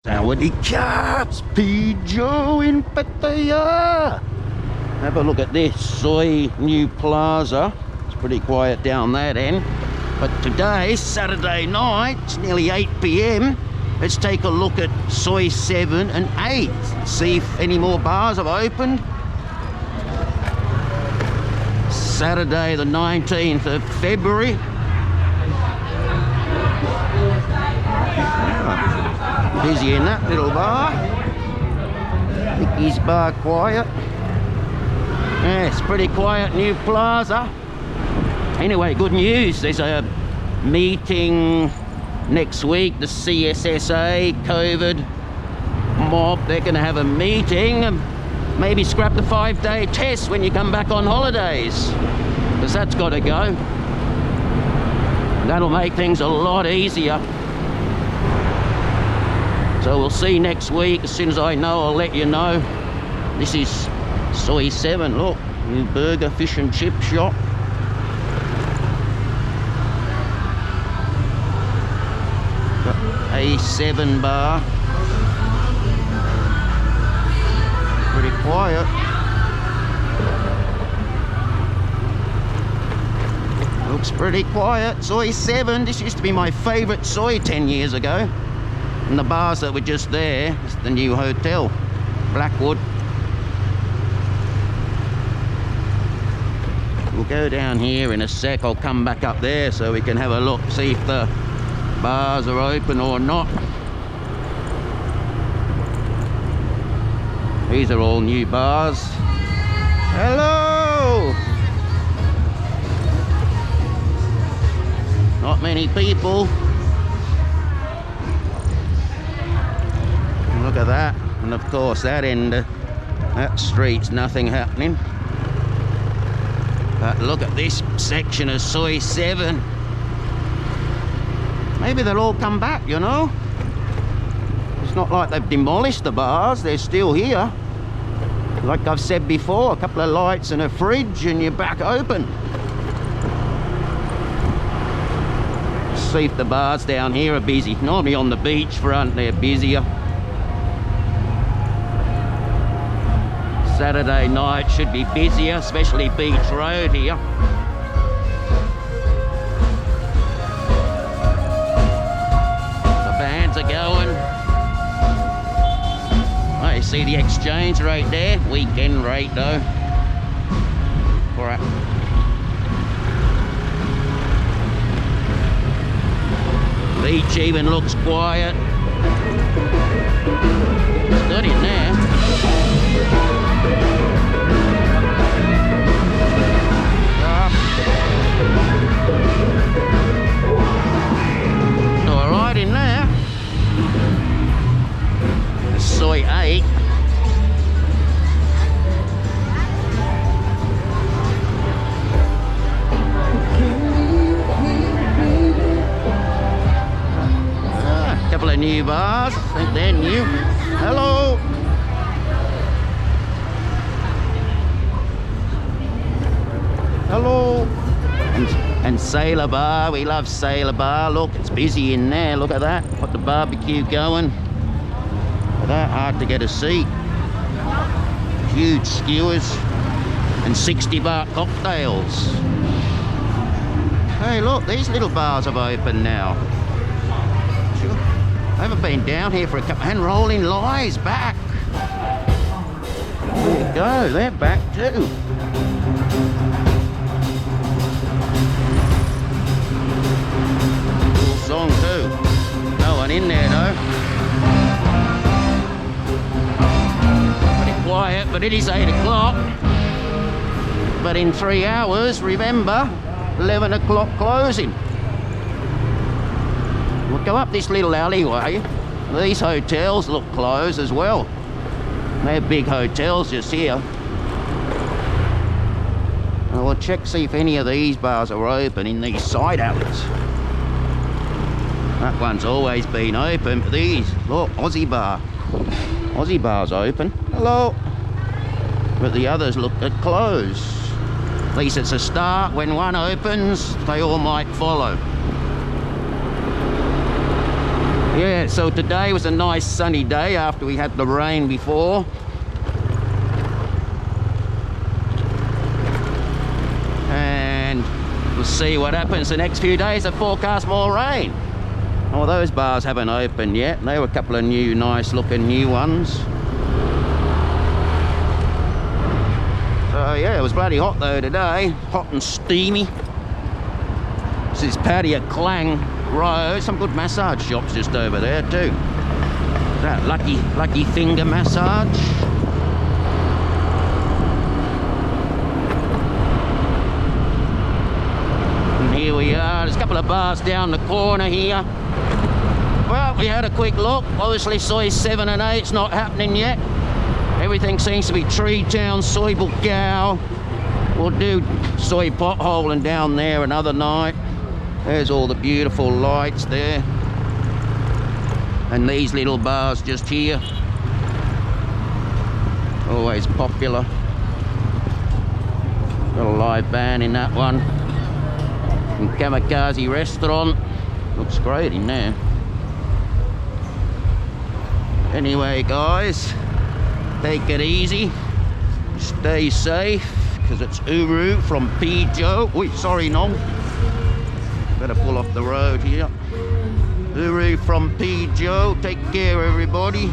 Howdy chaps, P. Joe in Pattaya. Have a look at this, Soi New Plaza. It's pretty quiet down that end. But today, Saturday night, it's nearly 8 p.m. Let's take a look at Soi 7 and 8. See if any more bars have opened. Saturday the 19th of February. Busy in that little bar. Mickey's Bar quiet. Yeah, it's pretty quiet, New Plaza. Anyway, good news. There's a meeting next week. The CSSA, COVID mob, they're going to have a meeting and maybe scrap the 5-day test when you come back on holidays. Because that's got to go. That'll make things a lot easier. So we'll see next week. As soon as I know, I'll let you know. This is Soi 7, look, new burger, fish and chip shop. Got A7 bar. Pretty quiet. Looks pretty quiet. Soi 7, this used to be my favourite Soi 10 years ago. And the bars that were just there is the new hotel, Blackwood. We'll go down here in a sec. I'll come back up there so we can have a look, see if the bars are open or not. These are all new bars. Hello! Not many people. Look at that, and of course that end, that street's nothing happening. But look at this section of Soi 7. Maybe they'll all come back, you know. It's not like they've demolished the bars, they're still here. Like I've said before, a couple of lights and a fridge and you're back open. See if the bars down here are busy. Normally on the beach front they're busier. Saturday night should be busier, especially Beach Road here. The bands are going. Oh, you see the exchange rate there? Weekend rate though. Alright. Beach even looks quiet. It's good in there. Alright in there. Soi 8. A couple of new bars. I think they're new. Hello. Hello. And Sailor Bar, we love Sailor Bar. Look, it's busy in there. Look at that. Got the barbecue going. Look at that, hard to get a seat. Huge skewers and 60-baht cocktails. Hey, look, these little bars have opened now. I haven't been down here for a couple. And Rolling Lies back. There you go, they're back too. Song too. No one in there though. Pretty quiet, but it is 8 o'clock. But in 3 hours, remember, 11 o'clock closing. We'll go up this little alleyway. These hotels look closed as well. They're big hotels just here. And we'll check, see if any of these bars are open in these side alleys. That one's always been open, but these, look, Aussie Bar. Aussie Bar's open. Hello. But the others look at close. At least it's a start. When one opens, they all might follow. Yeah, so today was a nice sunny day after we had the rain before. And we'll see what happens the next few days. They forecast more rain. Oh, those bars haven't opened yet. They were a couple of new, nice looking new ones. So yeah, it was bloody hot though today. Hot and steamy. This is Pattaya Road. Some good massage shops just over there too. That lucky finger massage. And here we are. There's a couple of bars down the corner here. Well, we had a quick look. Obviously Soi 7 and 8's not happening yet. Everything seems to be Tree Town, Soi Bukau. We'll do Soi Pothole and down there another night. There's all the beautiful lights there. And these little bars just here. Always popular. Got a live band in that one. And Kamikaze restaurant. Looks great in there. Anyway guys, take it easy. Stay safe. Because it's Uru from Pijo. Oi, sorry Nong. Better pull off the road here. Uru from Pijo. Take care everybody.